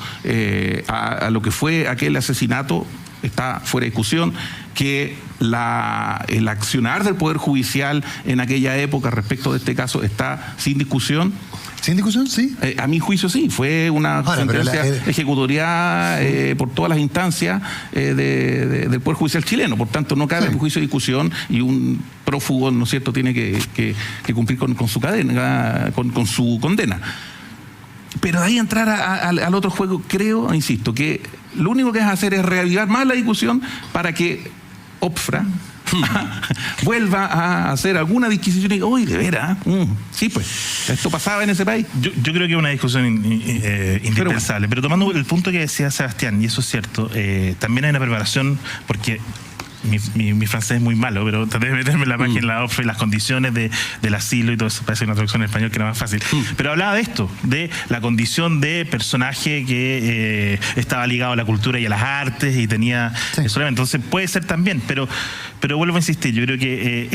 a lo que fue aquel asesinato está fuera de discusión, que el accionar del Poder Judicial en aquella época respecto de este caso está sin discusión. ¿Sin discusión? Sí. A mi juicio sí, fue una sentencia ejecutoriada por todas las instancias del Poder Judicial chileno, por tanto no cabe en juicio de discusión y un prófugo, ¿no es cierto?, tiene que cumplir con su cadena, con su condena. Pero de ahí entrar al otro juego, creo, insisto, que lo único que es hacer es reavivar más la discusión para que OPFRA vuelva a hacer alguna disquisición y, uy, de veras, sí, pues, esto pasaba en ese país. Yo creo que es una discusión indispensable, pero tomando el punto que decía Sebastián, y eso es cierto, también hay una preparación, porque mi francés es muy malo, pero traté de meterme en la página, la OPFRA y las condiciones del asilo y todo eso, parece una traducción en español que era más fácil. Pero hablaba de esto, de la condición de personaje que estaba ligado a la cultura y a las artes y tenía solamente. Entonces puede ser también, pero vuelvo a insistir, yo creo que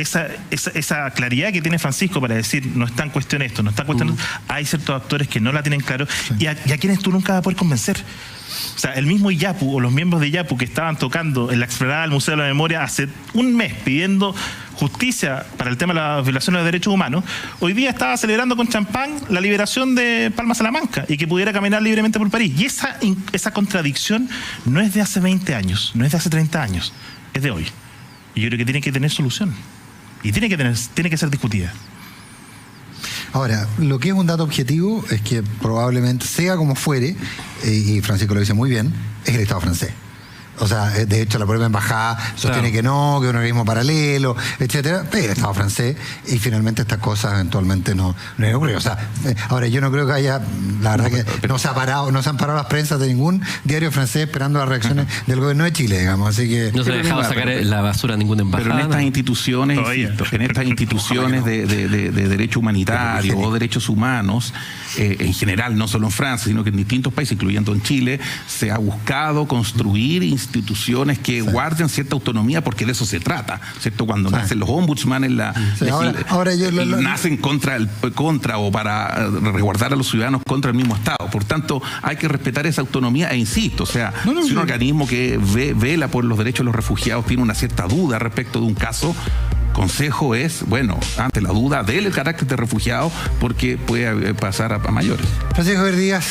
esa claridad que tiene Francisco para decir no está en cuestión esto, no está en cuestión hay ciertos actores que no la tienen claro y a quienes tú nunca vas a poder convencer. O sea, el mismo IAPU o los miembros de IAPU que estaban tocando en la explanada del Museo de la Memoria hace un mes pidiendo justicia para el tema de las violaciones de derechos humanos, hoy día estaba celebrando con champán la liberación de Palma Salamanca y que pudiera caminar libremente por París. Y esa contradicción no es de hace 20 años, no es de hace 30 años, es de hoy. Y yo creo que tiene que tener solución y tiene que ser discutida. Ahora, lo que es un dato objetivo es que probablemente, sea como fuere, y Francisco lo dice muy bien, es el Estado francés. O sea, de hecho la propia embajada sostiene que no, que es un organismo paralelo, etcétera, pero el Estado francés, y finalmente estas cosas eventualmente no ocurren. O sea, ahora yo no creo que haya, la verdad que no se han parado las prensas de ningún diario francés esperando las reacciones del gobierno de Chile, digamos, así que... No se ha dejado sacar la basura a ninguna embajada. Pero en estas instituciones, insisto, en estas instituciones de derecho humanitario o derechos humanos, en general, no solo en Francia, sino que en distintos países, incluyendo en Chile, se ha buscado construir instituciones que guarden cierta autonomía, porque de eso se trata, ¿cierto? Cuando nacen los ombudsman nacen contra o para resguardar a los ciudadanos contra el mismo Estado. Por tanto, hay que respetar esa autonomía e insisto, o sea, si un organismo que vela por los derechos de los refugiados tiene una cierta duda respecto de un caso, consejo es, bueno, ante la duda, déle el carácter de refugiado porque puede pasar a mayores. Francisco Javier Díaz,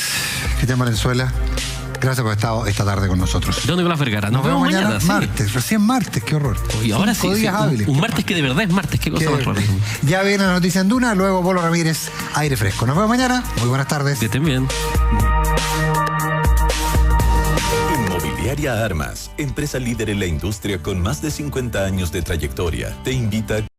Cristian Valenzuela, gracias por haber estado esta tarde con nosotros. Don Nicolás Vergara, nos vemos mañana. Martes, recién martes, qué horror. Y ahora sí, un martes que de verdad es martes, qué cosa más rara. Ya viene la noticia en Duna, luego Polo Ramírez, aire fresco. Nos vemos mañana, muy buenas tardes. Que estén bien. Inmobiliaria Armas, empresa líder en la industria con más de 50 años de trayectoria, te invita a